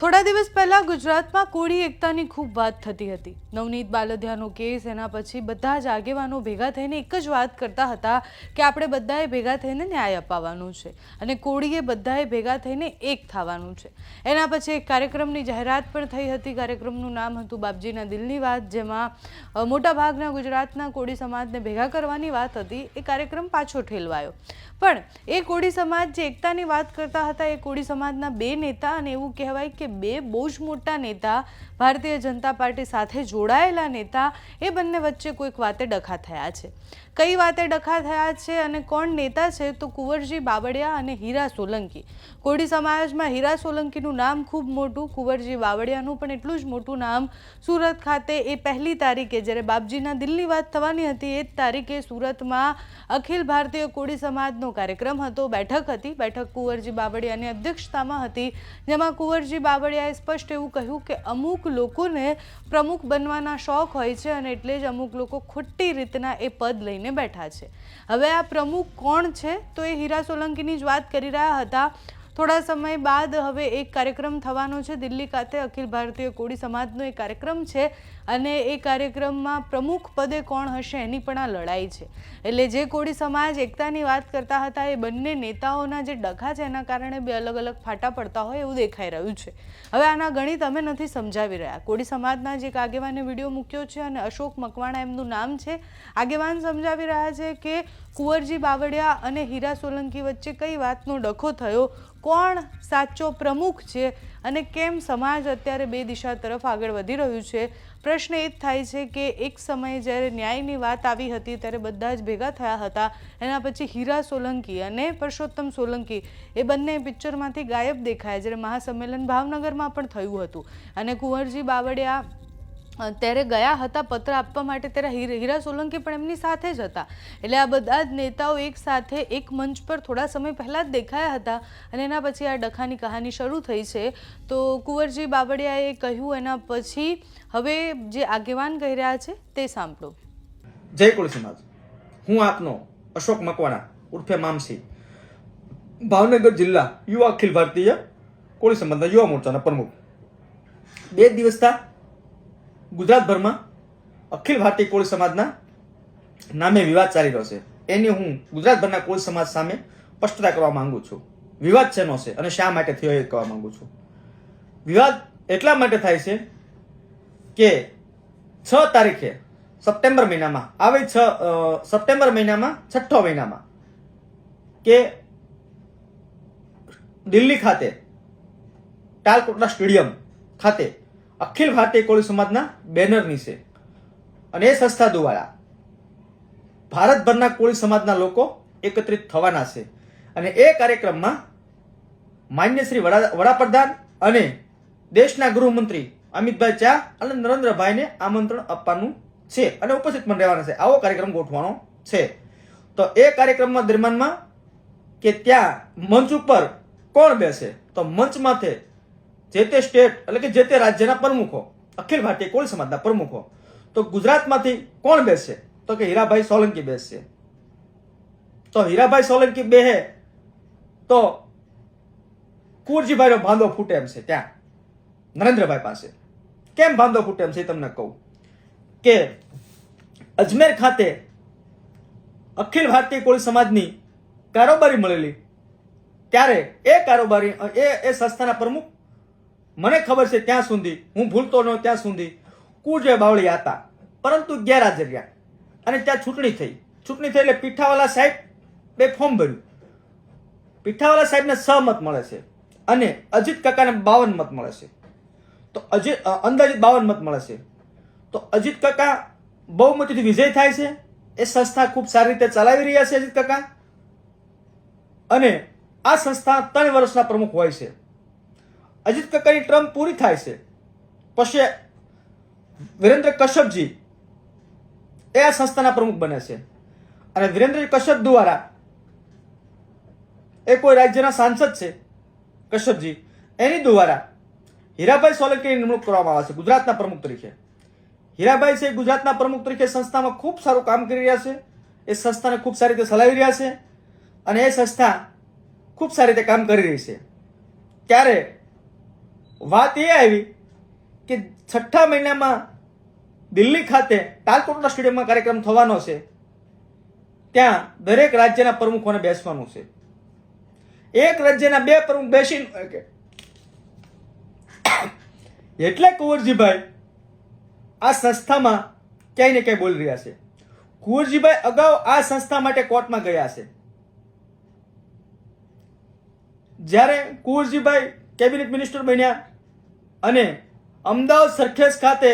થોડા દિવસ પહેલા ગુજરાતમાં કોળી એકતાની ખૂબ વાત થતી હતી। નવનીત બાલદિયાનો કેસ, એના પછી બધા જ આગેવાનો ભેગા થઈને એક જ વાત કરતા હતા કે આપણે બધાએ ભેગા થઈને ન્યાય અપાવવાનો છે અને કોળીએ બધાએ ભેગા થઈને એક થવાનું છે। એના પછી એક કાર્યક્રમની જાહેરાત પણ થઈ હતી। કાર્યક્રમનું નામ હતું બાપજીના દિલની વાત, જેમાં મોટાભાગના ગુજરાતના કોળી સમાજને ભેગા કરવાની વાત હતી। એ કાર્યક્રમ પાછો ઠેલવાયો, પણ એ કોળી સમાજ જે એકતાની વાત કરતા હતા, એ કોળી સમાજના બે નેતા, અને એવું કહેવાય કે બે બહુ જ મોટા નેતા, ભારતીય જનતા પાર્ટી સાથે જોડાયેલા નેતા, એ બંને વચ્ચે કોઈક વાતે ડખા થયા છે। કઈ વાતે ડખા થયા છે અને કોણ નેતા છે? તો કુંવરજી બાવળિયા અને હીરા સોલંકી। કોળી સમાજમાં હીરા સોલંકીનું નામ ખૂબ મોટું, કુંવરજી બાવળિયાનું પણ એટલું જ મોટું નામ। સુરત ખાતે એ પહેલી તારીખે જ્યારે બાપજીના દિલની વાત થવાની હતી, એ જ તારીખે સુરતમાં અખિલ ભારતીય કોળી સમાજનો કાર્યક્રમ હતો, બેઠક હતી। બેઠક કુંવરજી બાવળિયાની અધ્યક્ષતામાં હતી, જેમાં કુંવરજી બાવળિયાએ સ્પષ્ટ એવું કહ્યું કે અમુક લોકોને પ્રમુખ બનવાના શોખ હોય છે અને એટલે જ અમુક લોકો ખોટી રીતના એ પદ લઈને બેઠા છે। હવે આ પ્રમુખ કોણ છે? તો એ હીરા સોલંકીની જ વાત કરી રહ્યા હતા। થોડા સમય બાદ હવે એક કાર્યક્રમ થવાનો છે દિલ્હી ખાતે, અખિલ ભારતીય કોળી સમાજનો એક કાર્યક્રમ છે અને એ કાર્યક્રમમાં પ્રમુખ પદે કોણ હશે એની પણ આ લડાઈ છે। એટલે જે કોળી સમાજ એકતાની વાત કરતા હતા, એ બંને નેતાઓના જે ડખા છે એના કારણે બે અલગ અલગ ફાટા પડતા હોય એવું દેખાઈ રહ્યું છે। હવે આના ગણિત અમે નથી સમજાવી રહ્યા। કોળી સમાજના જે એક આગેવાને વિડીયો મૂક્યો છે અને અશોક મકવાણા એમનું નામ છે, આગેવાન સમજાવી રહ્યા છે કે કુંવરજી બાવળિયા અને હીરા સોલંકી વચ્ચે કઈ વાતનો ડખો થયો, કોણ સાચો પ્રમુખ છે અને કેમ સમાજ અત્યારે બે દિશા તરફ આગળ વધી રહ્યું છે। પ્રશ્ન એ જ થાય છે કે એક સમયે જ્યારે ન્યાયની વાત આવી હતી ત્યારે બધા જ ભેગા થયા હતા, એના પછી હીરા સોલંકી અને પરસોત્તમ સોલંકી એ બંને પિક્ચરમાંથી ગાયબ દેખાયા, જ્યારે મહાસંમેલન ભાવનગરમાં પણ થયું હતું અને કુંવરજી બાવળિયા ત્યારે ગયા હતા પત્ર આપવા માટે, ત્યારે હીરા સોલંકી પણ એમની સાથે જ હતા। એટલે આ બધા જ નેતાઓ એક સાથે એક મંચ પર થોડા સમય પહેલા જ દેખાયા હતા અને એના પછી આ ડખાની કહાની શરૂ થઈ છે। તો કુંવરજી બાવળિયાએ કહ્યું, એના પછી હવે જે આગેવાન કહી રહ્યા છે તે સાંભળો। જય કોળી સમાજ, હું આપનો અશોક મકવાણા ઉર્ફે મામસી, ભાવનગર જિલ્લા યુવા અખિલ ભારતીય કોળી સમાજના યુવા મોરચાના પ્રમુખ। 2 દિવસથી ગુજરાતભરમાં અખિલ ભારતીય કોળી સમાજના નામે વિવાદ ચાલી રહ્યો છે। એની હું ગુજરાતભરના કોળી સમાજ સામે સ્પષ્ટતા કરવા માંગુ છું। વિવાદ શેનો છે અને શા માટે થયો એ કહેવા માંગુ છું। વિવાદ એટલા માટે થાય છે કે 6 તારીખે સપ્ટેમ્બર મહિનામાં આવે, સપ્ટેમ્બર મહિનામાં 6ઠો મહિનામાં કે દિલ્હી ખાતે ટાલકોટલા સ્ટેડિયમ ખાતે અખિલ ભારતીય કોળી સમાજના બેનર નીચે અને એ સંસ્થા દ્વારા ભારતભરના કોળી સમાજના લોકો એકત્રિત થવાના છે અને એ કાર્યક્રમમાં માન્ય શ્રી વડાપ્રધાન અને દેશના ગૃહમંત્રી અમિતભાઈ શાહ અને નરેન્દ્રભાઈને આમંત્રણ આપવાનું છે અને ઉપસ્થિત પણ રહેવાના છે। આવો કાર્યક્રમ ગોઠવાનો છે। તો એ કાર્યક્રમમાં દરમિયાનમાં કે ત્યાં મંચ ઉપર કોણ બેસે, તો મંચ માથે જે તે સ્ટેટ એટલે કે જે તે રાજ્યના પ્રમુખો, અખિલ ભારતીય કોળી સમાજના પ્રમુખો। તો ગુજરાતમાંથી કોણ બેસશે? તો કે હીરાભાઈ સોલંકી બેસશે। તો હીરાભાઈ સોલંકી બેહે તો કુંવરજીભાઈનો ભાંડો ફૂટે એમ છે ત્યાં નરેન્દ્રભાઈ પાસે। કેમ ભાંડો ફૂટે એમ છે તમને કહું કે અજમેર ખાતે અખિલ ભારતીય કોળી સમાજની કારોબારી મળેલી, ત્યારે એ કારોબારી એ સંસ્થાના પ્રમુખ, મને ખબર છે ત્યાં સુધી, હું ભૂલતો ન ત્યાં સુધી કુંવરજી બાવળિયા હતા, પરંતુ ગેરહાજર રહ્યા અને ત્યાં ચૂંટણી થઈ એટલે પીઠાવાલા સાહેબ બે ફોર્મ ભર્યું। પીઠાવાલા સાહેબને 6 મત મળે છે અને અજીત કાકાને 52 મત મળે છે। તો અંદાજિત 52 મત મળે છે। તો અજીત કાકા બહુમતીથી વિજય થાય છે। એ સંસ્થા ખૂબ સારી રીતે ચલાવી રહ્યા છે અજીત કાકા, અને આ સંસ્થા 3 વર્ષના પ્રમુખ હોય છે। અજીત કાકાની ટર્મ પૂરી થાય છે પછી વિરેન્દ્ર કશ્યપજી એ આ સંસ્થાના પ્રમુખ બને છે અને વિરેન્દ્ર કશ્યપ દ્વારા, એ કોઈ રાજ્યના સાંસદ છે કશ્યપજી, એની દ્વારા હીરાભાઈ સોલંકીની નિમણૂક કરવામાં આવે છે ગુજરાતના પ્રમુખ તરીકે। હીરાભાઈ છે ગુજરાતના પ્રમુખ તરીકે સંસ્થામાં ખૂબ સારું કામ કરી રહ્યા છે। એ સંસ્થાને ખૂબ સારી રીતે ચલાવી રહ્યા છે અને એ સંસ્થા ખૂબ સારી રીતે કામ કરી રહી છે। ત્યારે વાત એ આવી કે 6ઠા મહિનામાં દિલ્હી ખાતે તાલકોટડા સ્ટેડિયમમાં કાર્યક્રમ થવાનો છે, ત્યાં દરેક રાજ્યના પ્રમુખોને બેસવાનું છે. એક રાજ્યના 2 પ્રમુખ બેસીને એટલે કુંવરજીભાઈ આ સંસ્થામાં ક્યાંય ને ક્યાંય બોલી રહ્યા છે. કુંવરજીભાઈ અગાઉ આ સંસ્થા માટે કોર્ટમાં ગયા છે. જ્યારે કુંવરજીભાઈ કેબિનેટ મિનિસ્ટર બન્યા અને અમદાવાદ સરખેજ ખાતે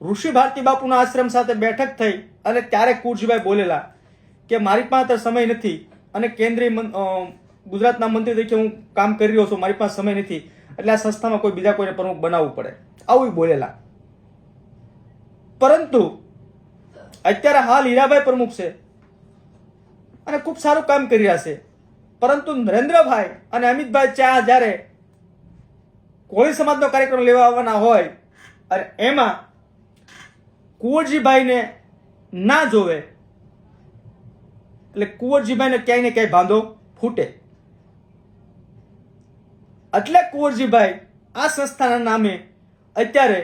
ઋષિ ભારતી બાપુના આશ્રમ સાથે બેઠક થઈ અને ત્યારે કુંવરજીભાઈ બોલેલા કે મારી પાસે સમય નથી અને કેન્દ્રીય ગુજરાતના મંત્રી તરીકે હું કામ કરી રહ્યો છું, મારી પાસે સમય નથી, એટલે આ સંસ્થામાં કોઈ બીજા કોઈને પ્રમુખ બનાવવું પડે, આવું બોલેલા. પરંતુ અત્યારે હાલ હીરાભાઈ પ્રમુખ છે અને ખૂબ સારું કામ કરી રહ્યા છે. પરંતુ નરેન્દ્રભાઈ અને અમિતભાઈ ચા જ્યારે કોળી સમાજનો કાર્યક્રમ લેવા આવવાના હોય અને એમાં કુંવરજીભાઈને ના જોવે એટલે કુંવરજીભાઈને ક્યાંય ને ક્યાંય ભાંધો ફૂટે. એટલે કુંવરજીભાઈ આ સંસ્થાના નામે અત્યારે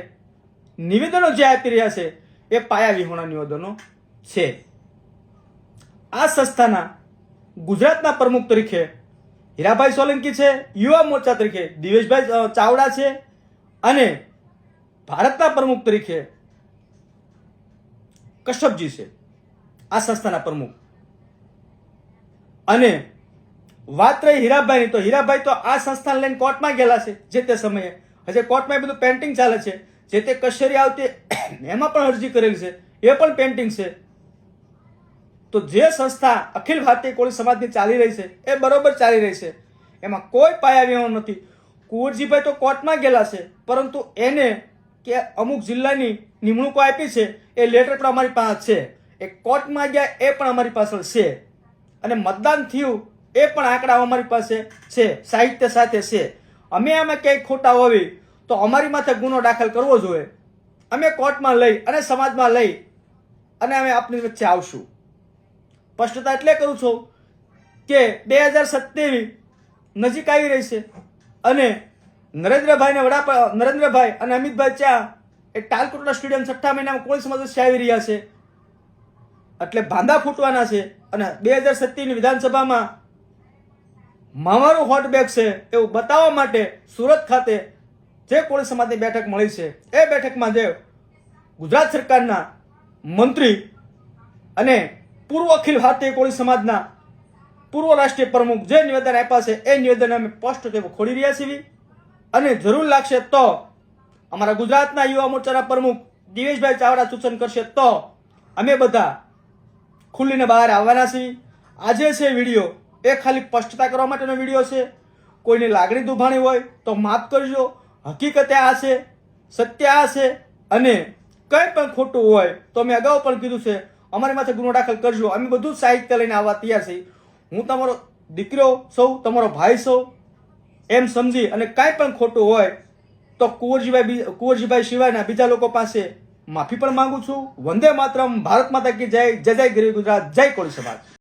નિવેદનો જે આપી રહ્યા છે એ પાયા વિહોણા નિવેદનો છે. આ સંસ્થાના ગુજરાતના પ્રમુખ તરીકે હીરાભાઈ સોલંકી છે, યુવા મોરચા તરીકે દિવેશભાઈ ચાવડા છે અને ભારતના પ્રમુખ તરીકે કશ્યપજી છે, આ સંસ્થાના પ્રમુખ. અને વાત રહી હીરાભાઈની, તો હીરાભાઈ તો આ સંસ્થાને લઈને કોર્ટમાં ગયેલા છે. જે તે સમયે હજી કોર્ટમાં એ બધું પેન્ટિંગ ચાલે છે. જે તે કચેરી આવતી એમાં પણ અરજી કરેલી છે, એ પણ પેન્ટિંગ છે. તો જે સંસ્થા અખિલ ભારતીય કોળી સમાજની ચાલી રહી છે એ બરોબર ચાલી રહી છે, એમાં કોઈ પાયા વિહોણો નથી. કુંવરજીભાઈ તો કોર્ટમાં ગયેલા છે, પરંતુ એને કે અમુક જિલ્લાની નિમણૂકો આપી છે એ લેટર પણ અમારી પાસે છે. એ કોર્ટમાં ગયા એ પણ અમારી પાસે છે અને મતદાન થયું એ પણ આંકડા અમારી પાસે છે, સાહિત્ય સાથે છે. અમે આમાં ક્યાંય ખોટા હોવી તો અમારી માથે ગુનો દાખલ કરવો જોઈએ. અમે કોર્ટમાં લઈ અને સમાજમાં લઈ અને અમે આપની વચ્ચે આવશું. સ્પષ્ટતા એટલે કરું છું કે 2027 નજીક આવી રહી છે અને નરેન્દ્રભાઈ અને અમિતભાઈ ચા એ તાલકોટડા સ્ટેડિયમ 6ઠા મહિનામાં કોળી સમાજ વચ્ચે આવી રહ્યા છે. એટલે ભાંડા ફૂટવાના છે અને 2027ની વિધાનસભામાં મામારું હોટ બેગ છે એવું બતાવવા માટે સુરત ખાતે જે કોળી સમાજની બેઠક મળી છે એ બેઠકમાં જે ગુજરાત સરકારના મંત્રી અને પૂર્વ અખિલ ભારતીય કોળી સમાજના પૂર્વ રાષ્ટ્રીય પ્રમુખ જે નિવેદન આપ્યા છે એ નિવેદન અમે સ્પષ્ટ ખોડી રહ્યા છીએ. અને જરૂર લાગશે તો અમારા ગુજરાતના યુવા મોરચાના પ્રમુખ દિવેશભાઈ ચાવડા સૂચન કરશે તો અમે બધા ખુલ્લીને બહાર આવવાના છીએ. આજે છે વિડીયો એ ખાલી સ્પષ્ટતા કરવા માટેનો વિડીયો છે. કોઈની લાગણી દુભાણી હોય તો માફ કરજો. હકીકતે આ છે, સત્ય આ છે અને કંઈ પણ ખોટું હોય તો મેં અગાઉ પણ કીધું છે અમારી માથે ગુનો દાખલ કરજો. અમે બધું સાહિત્ય લઈને આવવા તૈયાર છીએ. હું તમારો દીકરો સૌ, તમારો ભાઈ સૌ એમ સમજી અને કાંઈ પણ ખોટું હોય તો કુંવરજીભાઈ સિવાયના બીજા લોકો પાસે માફી પણ માંગુ છું. વંદે માતરમ. ભારત માતા કી જય. જય જય ગરીબ ગુજરાત. જય કોળી સમાજ.